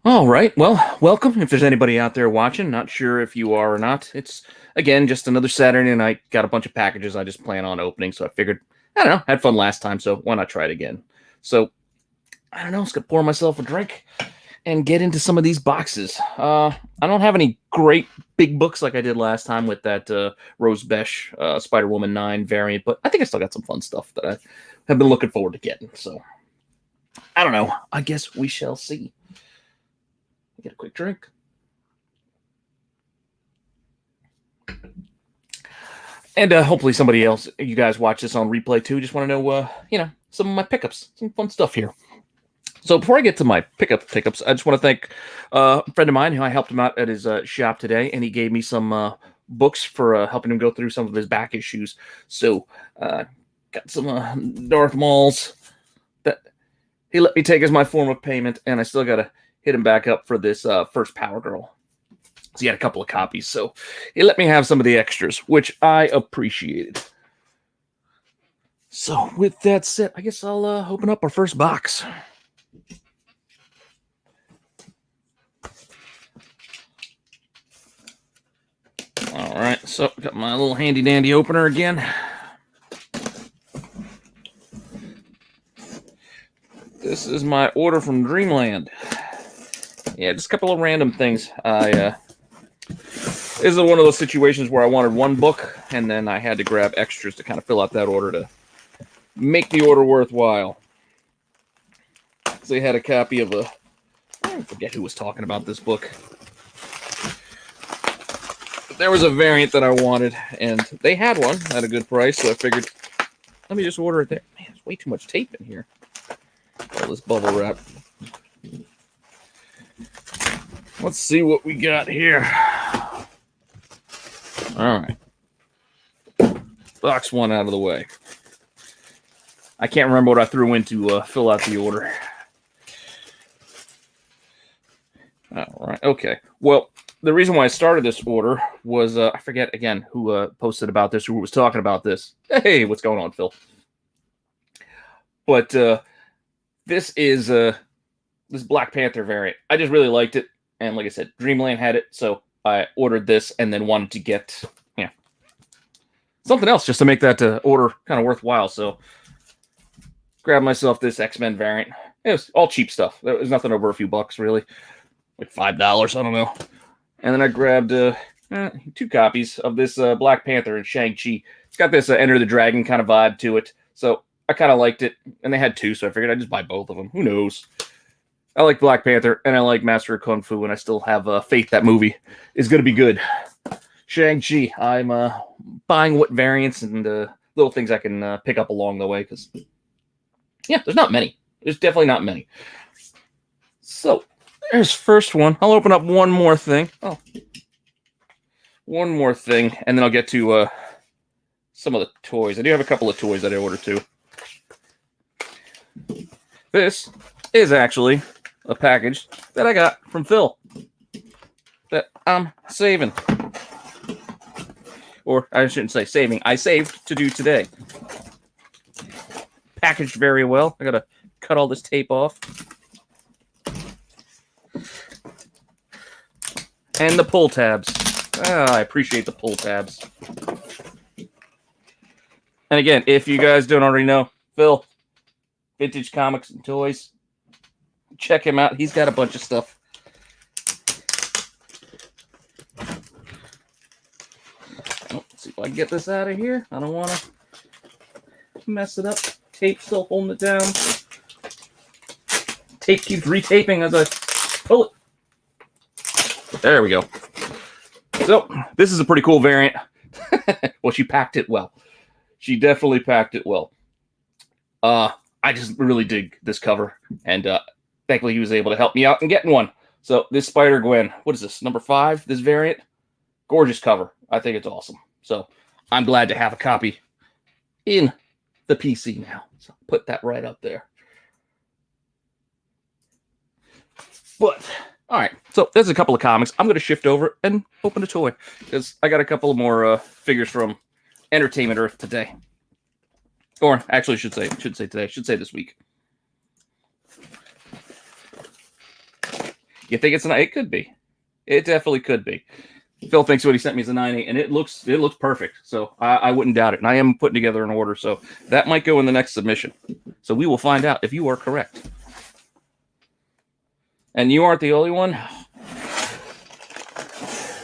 All right. Well, welcome. If there's anybody out there watching, not sure if you are or not, it's again just another Saturday night. Got a bunch of packages I just plan on opening, so I figured, I don't know, had fun last time, so why not try it again? So I don't know, just gonna pour myself a drink and get into some of these boxes. I don't have any great big books like I did last time with that Rose Besh Spider Woman 9 variant, but I think I still got some fun stuff that I have been looking forward to getting. So I don't know. I guess we shall see. Get a quick drink. And hopefully somebody else, you guys watch this on replay too. Just want to know, some of my pickups, some fun stuff here. So before I get to my pickups, I just want to thank a friend of mine who I helped him out at his shop today, and he gave me some books for helping him go through some of his back issues. So got some Darth Mauls that he let me take as my form of payment, and I still got to hit him back up for this first Power Girl. So he had a couple of copies, so he let me have some of the extras, which I appreciated. So with that said, I guess I'll open up our first box. All right, so got my little handy dandy opener again. This is my order from Dreamland. Yeah, just a couple of random things. This is one of those situations where I wanted one book, and then I had to grab extras to kind of fill out that order to make the order worthwhile. So they had a copy of I forget who was talking about this book. But there was a variant that I wanted, and they had one at a good price, so I figured, let me just order it there. Man, there's way too much tape in here. All this bubble wrap. Let's see what we got here. All right. Box one out of the way. I can't remember what I threw in to fill out the order. All right. Okay. Well, the reason why I started this order was I forget again who posted about this, who was talking about this. Hey, what's going on, Phil? But this is this Black Panther variant. I just really liked it, and like I said, Dreamland had it, so I ordered this and then wanted to get something else just to make that order kind of worthwhile. So grabbed myself this X-Men variant. It was all cheap stuff. There was nothing over a few bucks, really. Like $5, I don't know. And then I grabbed 2 copies of this Black Panther and Shang-Chi. It's got this Enter the Dragon kind of vibe to it. So I kind of liked it. And they had 2, so I figured I'd just buy both of them. Who knows? I like Black Panther, and I like Master of Kung Fu, and I still have faith that movie is going to be good. Shang-Chi, I'm buying what variants and little things I can pick up along the way, because, yeah, there's not many. There's definitely not many. So, there's first one. I'll open up one more thing. Oh, one more thing, and then I'll get to some of the toys. I do have a couple of toys that I ordered too. This is actually a package that I got from Phil that I'm saving. Or I shouldn't say saving. I saved to do today. Packaged very well. I gotta cut all this tape off. And the pull tabs. I appreciate the pull tabs. And again, if you guys don't already know, Phil, Vintage Comics and Toys, check him out. He's got a bunch of stuff. Let's see if I can get this out of here. I don't want to mess it up. Tape still holding it down. Tape keeps retaping as I pull it. There we go. So, this is a pretty cool variant. Well, she packed it well. She definitely packed it well. I just really dig this cover, and thankfully he was able to help me out in getting one. So, this Spider-Gwen, what is this, number 5, this variant? Gorgeous cover. I think it's awesome. So, I'm glad to have a copy in the PC now. So, put that right up there. But, all right. So, there's a couple of comics. I'm going to shift over and open a toy, because I got a couple more figures from Entertainment Earth today. Or, actually, should say today. Should say this week. You think it's it could be. It definitely could be. Phil thinks what he sent me is a 9.8, and it looks perfect. So I wouldn't doubt it. And I am putting together an order, so that might go in the next submission. So we will find out if you are correct. And you aren't the only one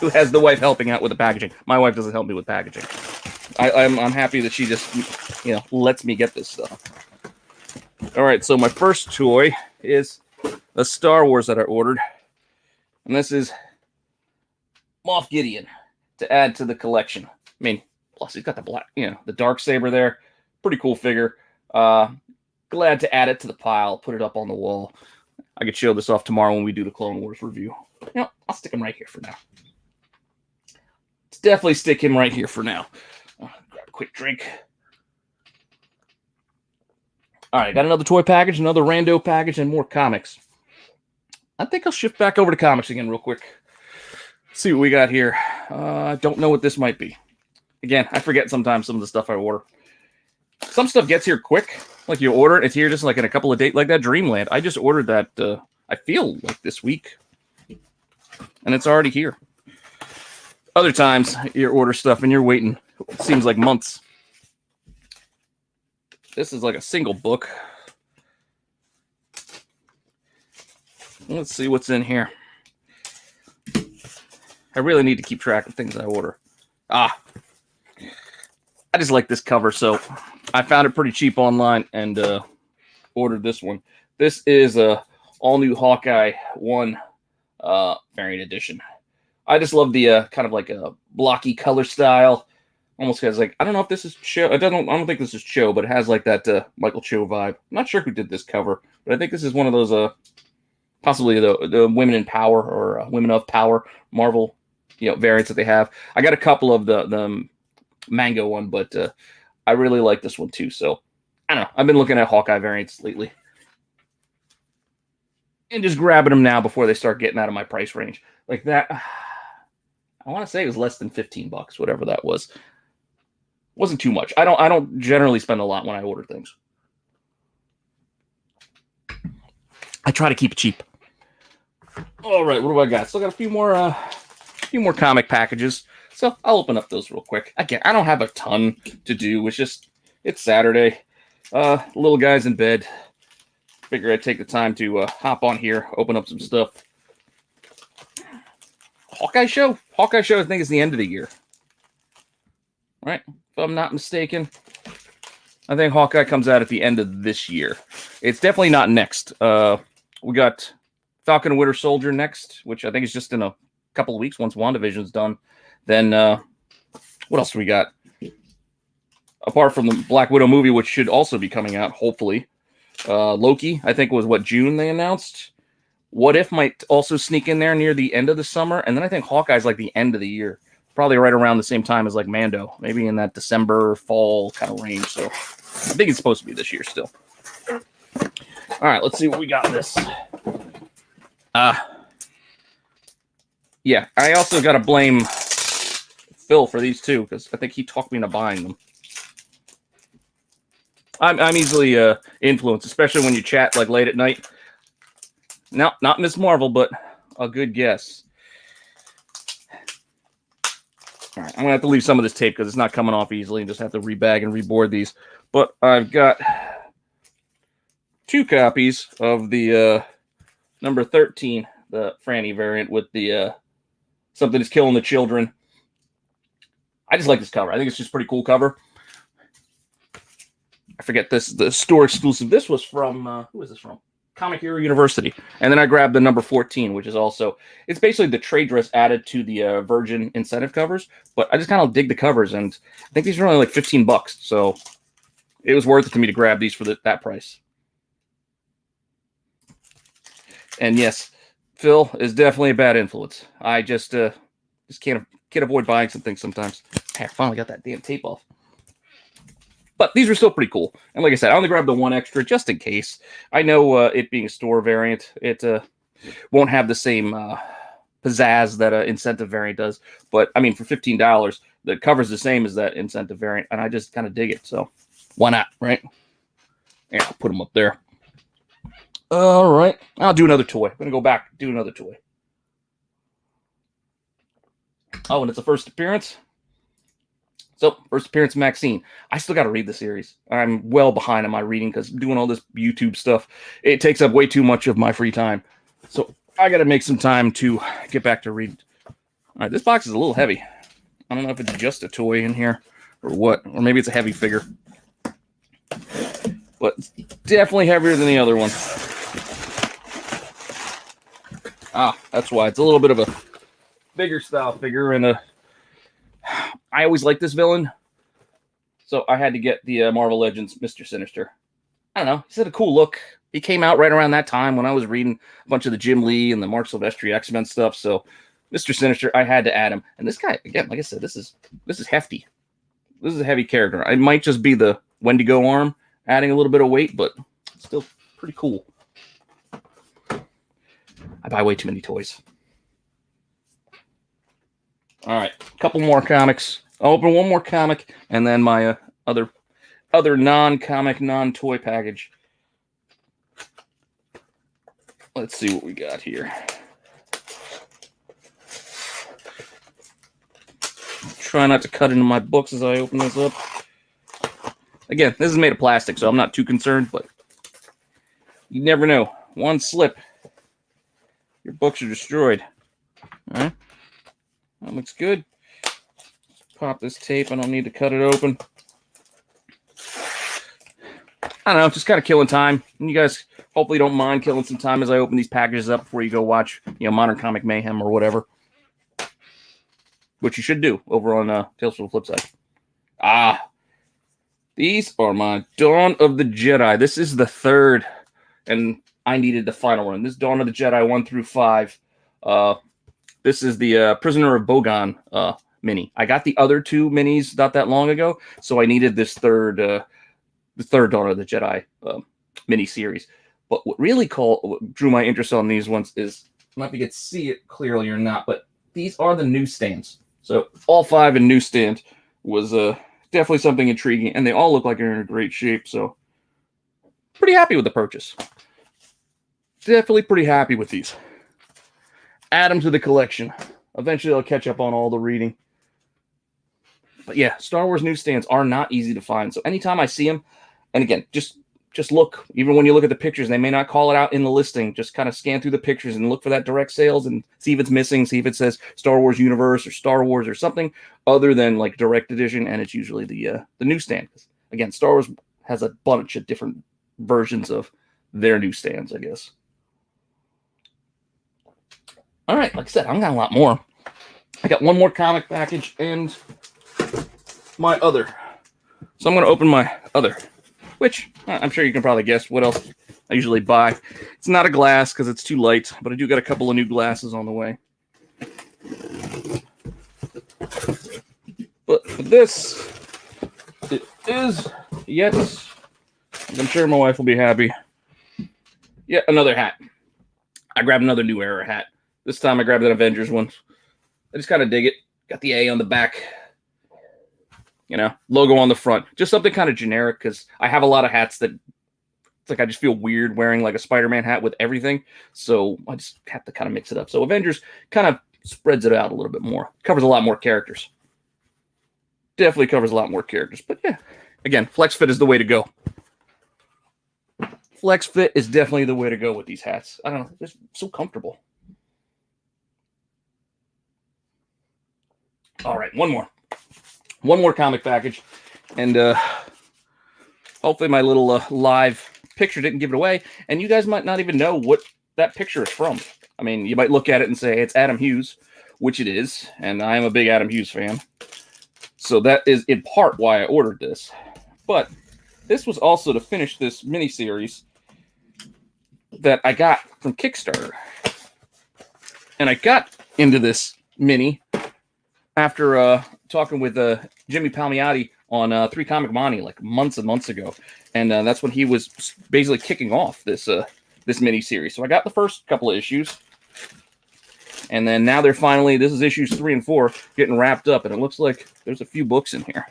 who has the wife helping out with the packaging. My wife doesn't help me with packaging. I'm happy that she just lets me get this stuff. All right, so my first toy is a Star Wars that I ordered, and this is Moff Gideon to add to the collection. I mean, plus he's got the black, the dark saber there. Pretty cool figure. Glad to add it to the pile, put it up on the wall. I could show this off tomorrow when we do the Clone Wars review. I'll stick him right here for now. Let's definitely stick him right here for now. Grab a quick drink. All right, got another toy package, another rando package, and more comics. I think I'll shift back over to comics again real quick. See what we got here. I don't know what this might be. Again, I forget sometimes some of the stuff I order. Some stuff gets here quick. Like you order it, it's here just like in a couple of days. Like that Dreamland. I just ordered that, I feel like this week. And it's already here. Other times, you order stuff and you're waiting. It seems like months. This is like a single book. Let's see what's in here. I really need to keep track of things I order. I just like this cover, so I found it pretty cheap online and ordered this one. This is a all-new Hawkeye 1 variant edition. I just love the kind of like a blocky color style. Almost has like, I don't know if this is Cho. I don't think this is Cho, but it has like that Michael Cho vibe. I'm not sure who did this cover, but I think this is one of those possibly the Women in Power or Women of Power Marvel variants that they have. I got a couple of the Mango one, but I really like this one too. So I don't know. I've been looking at Hawkeye variants lately and just grabbing them now before they start getting out of my price range. Like that, I want to say it was less than $15, whatever that was. Wasn't too much. I don't generally spend a lot when I order things. I try to keep it cheap. All right, what do I got? Still got a few more comic packages. So I'll open up those real quick. Again, I don't have a ton to do. It's Saturday. Little guy's in bed. Figure I'd take the time to hop on here, open up some stuff. Hawkeye show? Hawkeye show, I think, is the end of the year. Right? If I'm not mistaken. I think Hawkeye comes out at the end of this year. It's definitely not next. We got Falcon and Winter Soldier next, which I think is just in a couple of weeks once WandaVision's done. Then what else do we got? Apart from the Black Widow movie, which should also be coming out, hopefully. Loki, I think, was June they announced. What If might also sneak in there near the end of the summer. And then I think Hawkeye's like the end of the year. Probably right around the same time as like Mando. Maybe in that December, fall kind of range. So I think it's supposed to be this year still. All right, let's see what we got in this. Yeah, I also got to blame Phil for these too, because I think he talked me into buying them. I'm easily influenced, especially when you chat like late at night. No, not Miss Marvel, but a good guess. All right, I'm gonna have to leave some of this tape because it's not coming off easily, and just have to rebag and reboard these. But I've got 2 copies of the number 13, the Franny variant with the Something is Killing the Children. I just like this cover. I think it's just a pretty cool cover. I forget this, the store exclusive. This was from, who is this from? Comic Hero University. And then I grabbed the number 14, which is also, it's basically the trade dress added to the Virgin incentive covers. But I just kind of dig the covers, and I think these are only like $15. So it was worth it to me to grab these for that price. And yes, Phil is definitely a bad influence. I just can't avoid buying some things sometimes. Hey, I finally got that damn tape off. But these are still pretty cool. And like I said, I only grabbed the 1 extra just in case. I know it being a store variant, it won't have the same pizzazz that an incentive variant does. But, I mean, for $15, the cover's the same as that incentive variant, and I just kind of dig it. So, why not, right? Yeah, I'll put them up there. All right. I'll do another toy. I'm going to go back, do another toy. Oh, and it's a first appearance. So, first appearance Maxine. I still got to read the series. I'm well behind on my reading because doing all this YouTube stuff, it takes up way too much of my free time. So, I got to make some time to get back to read. All right, this box is a little heavy. I don't know if it's just a toy in here or what, or maybe it's a heavy figure. But it's definitely heavier than the other one. Ah, that's why. It's a little bit of a bigger style figure, and I always liked this villain, so I had to get the Marvel Legends Mr. Sinister. I don't know. He's had a cool look. He came out right around that time when I was reading a bunch of the Jim Lee and the Mark Silvestri X-Men stuff, so Mr. Sinister, I had to add him. And this guy, again, like I said, this is hefty. This is a heavy character. It might just be the Wendigo arm adding a little bit of weight, but still pretty cool. I buy way too many toys. All right, a couple more comics. I'll open one more comic, and then my other non-comic, non-toy package. Let's see what we got here. Try not to cut into my books as I open this up. Again, this is made of plastic, so I'm not too concerned, but you never know. One slip, your books are destroyed. All right. That looks good. Pop this tape. I don't need to cut it open. I don't know, just kind of killing time. And you guys hopefully don't mind killing some time as I open these packages up before you go watch, Modern Comic Mayhem or whatever. Which you should do over on Tales from the Flip Side. Ah, these are my Dawn of the Jedi. This is the third, and I needed the final one. This is Dawn of the Jedi 1 through 5. This is the Prisoner of Bogan mini. I got the other two minis not that long ago, so I needed this third, the third Dawn of the Jedi mini series. But what really drew my interest on these ones is, I don't know if you can see it clearly or not, but these are the newsstands. So all 5 in newsstand was definitely something intriguing, and they all look like they're in great shape. So pretty happy with the purchase. Definitely pretty happy with these. Add them to the collection. Eventually I'll catch up on all the reading. But yeah, Star Wars newsstands are not easy to find. So anytime I see them, and again, just look. Even when you look at the pictures, they may not call it out in the listing. Just kind of scan through the pictures and look for that direct sales and see if it's missing. See if it says Star Wars Universe or Star Wars or something other than like direct edition. And it's usually the newsstand. Again, Star Wars has a bunch of different versions of their newsstands, I guess. All right, like I said, I've got a lot more. I got one more comic package and my other. So I'm going to open my other, which I'm sure you can probably guess what else I usually buy. It's not a glass because it's too light, but I do got a couple of new glasses on the way. But for this, it is yet, I'm sure my wife will be happy, yet another hat. I grabbed another New Era hat. This time I grabbed an Avengers one. I just kind of dig it. Got the A on the back. Logo on the front. Just something kind of generic because I have a lot of hats that it's like I just feel weird wearing like a Spider-Man hat with everything. So I just have to kind of mix it up. So Avengers kind of spreads it out a little bit more. Covers a lot more characters. Definitely covers a lot more characters. But yeah, again, Flex Fit is the way to go. Flex Fit is definitely the way to go with these hats. I don't know. They're so comfortable. All right, one more comic package, and hopefully my little live picture didn't give it away, and you guys might not even know what that picture is from. I mean, you might look at it and say it's Adam Hughes, which it is, and I am a big Adam Hughes fan, so that is in part why I ordered this. But this was also to finish this miniseries that I got from Kickstarter, and I got into this mini after talking with Jimmy Palmiotti on 3 Comic Money like months and months ago, and that's when he was basically kicking off this mini series. So I got the first couple of issues, and then now they're finally, this is issues 3 and 4 getting wrapped up, and it looks like there's a few books in here.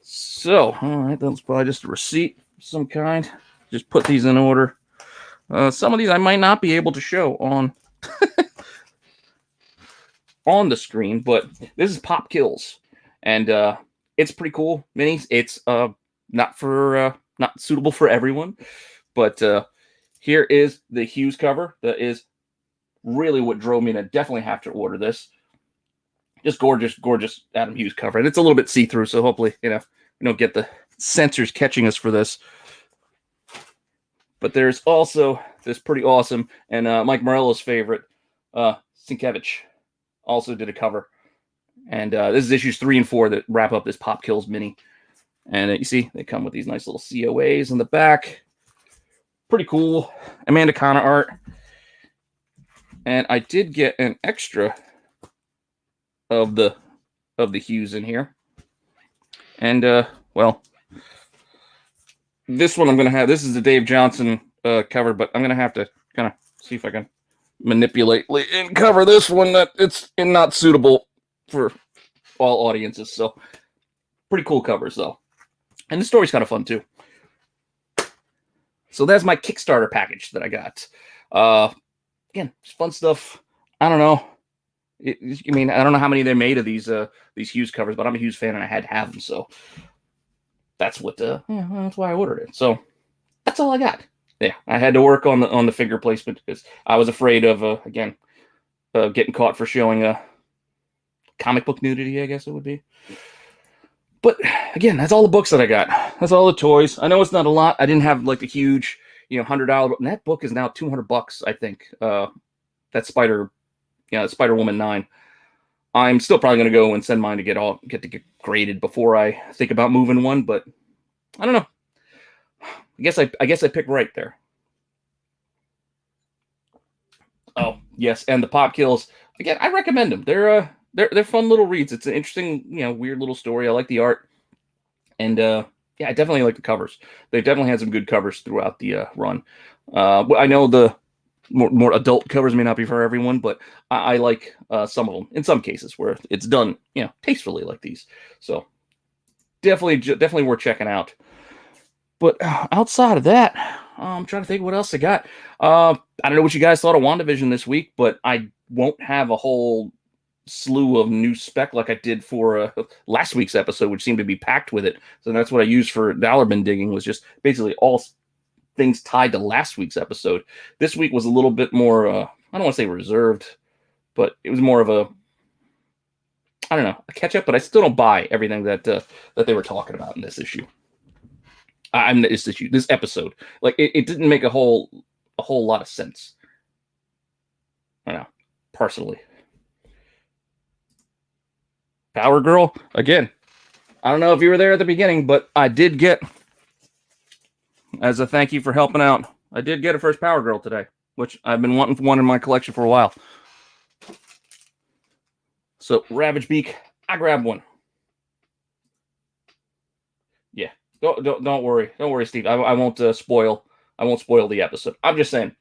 So all right, that's probably just a receipt. some kind. Just put these in order. Some of these I might not be able to show on on the screen, but this is Pop Kills, and it's pretty cool minis. It's not suitable for everyone, but here is the Hughes cover. That is really what drove me to definitely have to order this. Just gorgeous, gorgeous Adam Hughes cover, and it's a little bit see-through, so hopefully we don't get the censors catching us for this. But there's also this pretty awesome, and Mike Morello's favorite, Sienkiewicz, also did a cover. And this is issues 3 and 4 that wrap up this Pop Kills mini. And you see, they come with these nice little COAs in the back. Pretty cool. Amanda Conna art. And I did get an extra of the Hughes in here. And, well, this one I'm going to have. This is the Dave Johnson cover, but I'm going to have to kind of see if I can manipulate and cover this one that it's not suitable for all audiences. So pretty cool covers though, and the story's kind of fun too. So that's my Kickstarter package that I got. Again, fun stuff. I don't know. I mean, I don't know how many they made of these Hughes covers, but I'm a Hughes fan and I had to have them. So that's what that's why I ordered it. So that's all I got. Yeah, I had to work on the figure placement because I was afraid of again getting caught for showing comic book nudity, I guess it would be. But again, that's all the books that I got. That's all the toys. I know it's not a lot. I didn't have like the huge, $100 book. And that book is now $200, I think. That Spider Woman 9. I'm still probably gonna go and send mine to get graded before I think about moving one, but I don't know. I guess I picked right there. Oh yes, and the Pop Kills again. I recommend them. They're fun little reads. It's an interesting, weird little story. I like the art, and yeah, I definitely like the covers. They definitely had some good covers throughout the run. I know the more adult covers may not be for everyone, but I like some of them in some cases where it's done, tastefully like these. So definitely worth checking out. But outside of that, I'm trying to think what else I got. I don't know what you guys thought of WandaVision this week, but I won't have a whole slew of new spec like I did for last week's episode, which seemed to be packed with it. So that's what I used for dollar bin digging, was just basically all things tied to last week's episode. This week was a little bit more, I don't want to say reserved, but it was more of a catch up, but I still don't buy everything that they were talking about in this issue. This episode, like it didn't make a whole lot of sense. I know, personally. Power Girl again. I don't know if you were there at the beginning, but I did get, as a thank you for helping out, I did get a first Power Girl today, which I've been wanting one in my collection for a while. So Ravage Beak, I grabbed one. Yeah. Don't worry, Steve. I won't spoil the episode. I'm just saying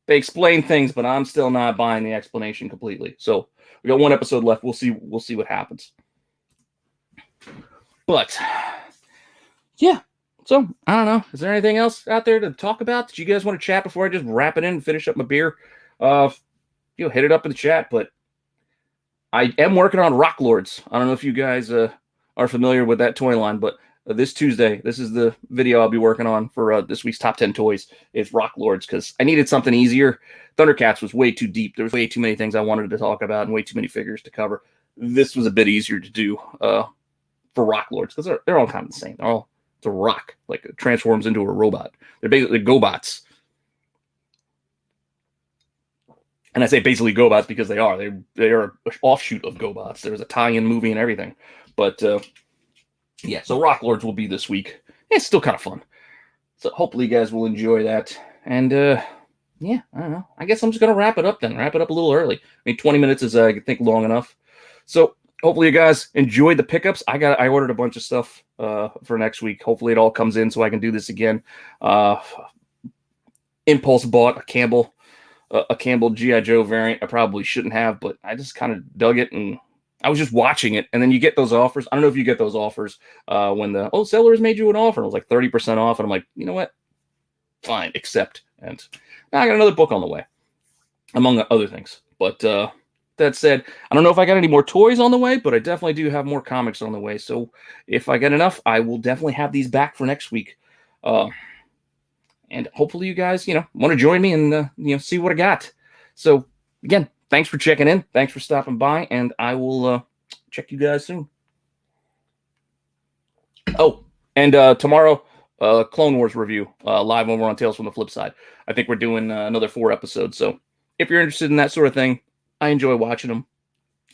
they explain things, but I'm still not buying the explanation completely. So we got one episode left. We'll see what happens. But yeah. So I don't know. Is there anything else out there to talk about that you guys want to chat before I just wrap it in and finish up my beer? Hit it up in the chat. But I am working on Rock Lords. I don't know if you guys are familiar with that toy line, but this Tuesday, this is the video I'll be working on for this week's top 10 toys. It's Rock Lords, because I needed something easier. Thundercats was way too deep. There was way too many things I wanted to talk about and way too many figures to cover. This was a bit easier to do for Rock Lords, because they're all kind of the same. They're all, it's a rock, like it transforms into a robot. They're basically GoBots. And I say basically GoBots because they are. They are an offshoot of GoBots. There's a tie-in movie and everything. But yeah, so Rock Lords will be this week. It's still kind of fun. So hopefully you guys will enjoy that. And yeah, I don't know. I guess I'm just going to wrap it up then. Wrap it up a little early. I mean, 20 minutes is, I think, long enough. So hopefully you guys enjoyed the pickups. I ordered a bunch of stuff for next week. Hopefully it all comes in so I can do this again. Impulse bought a Campbell G.I. Joe variant. I probably shouldn't have, but I just kind of dug it, and I was just watching it, and then you get those offers. I don't know if you get those offers when the seller has made you an offer. And it was like 30% off, and I'm like, you know what? Fine, accept. And now I got another book on the way, among other things. But that said, I don't know if I got any more toys on the way, but I definitely do have more comics on the way. So if I get enough, I will definitely have these back for next week. And hopefully you guys, want to join me and, see what I got. So again, thanks for checking in. Thanks for stopping by, and I will check you guys soon. Oh, and tomorrow, Clone Wars review live over on Tales from the Flip Side. I think we're doing another 4 episodes. So if you're interested in that sort of thing, I enjoy watching them.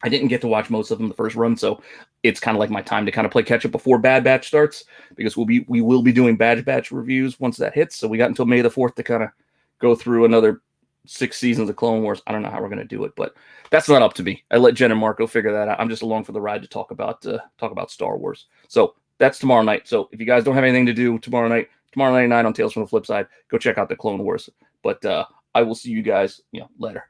I didn't get to watch most of them the first run, so it's kind of like my time to kind of play catch up before Bad Batch starts, because we will be doing Bad Batch reviews once that hits. So we got until May the 4th to kind of go through another 6 seasons of Clone Wars. I don't know how we're going to do it, but that's not up to me. I let Jen and Marco figure that out. I'm just along for the ride to talk about Star Wars. So that's tomorrow night. So if you guys don't have anything to do tomorrow night on Tales from the Flip Side, go check out the Clone Wars. But I will see you guys later.